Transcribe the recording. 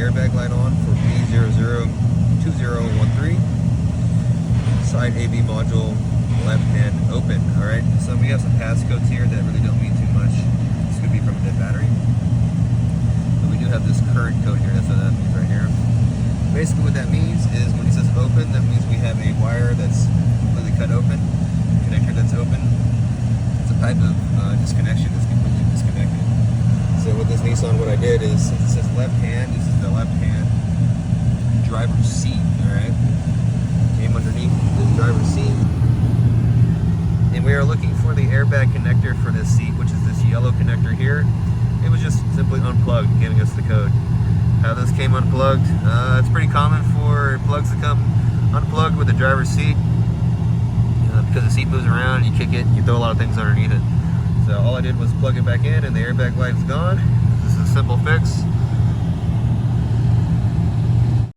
airbag light on for B0020-13. Side AB module, left hand open. Alright, so we have some passcodes here that really don't mean too much. This could be from a dead battery. But we do have this current code here, that's what that means right here. Basically what that means is when he says open, that means we have a wire that's completely cut open, connector that's open. It's a type of disconnection that's completely disconnected. So with this Nissan, what I did is, it says left hand, this is the left hand driver's seat, alright? Came underneath the driver's seat. And we are looking for the airbag connector for this seat, which is this yellow connector here. It was just simply unplugged, giving us the code. How this came unplugged, it's pretty common for plugs to come unplugged with the driver's seat. Because the seat moves around, you kick it, you throw a lot of things underneath it. So all I did was plug it back in and the airbag light is gone. This is a simple fix.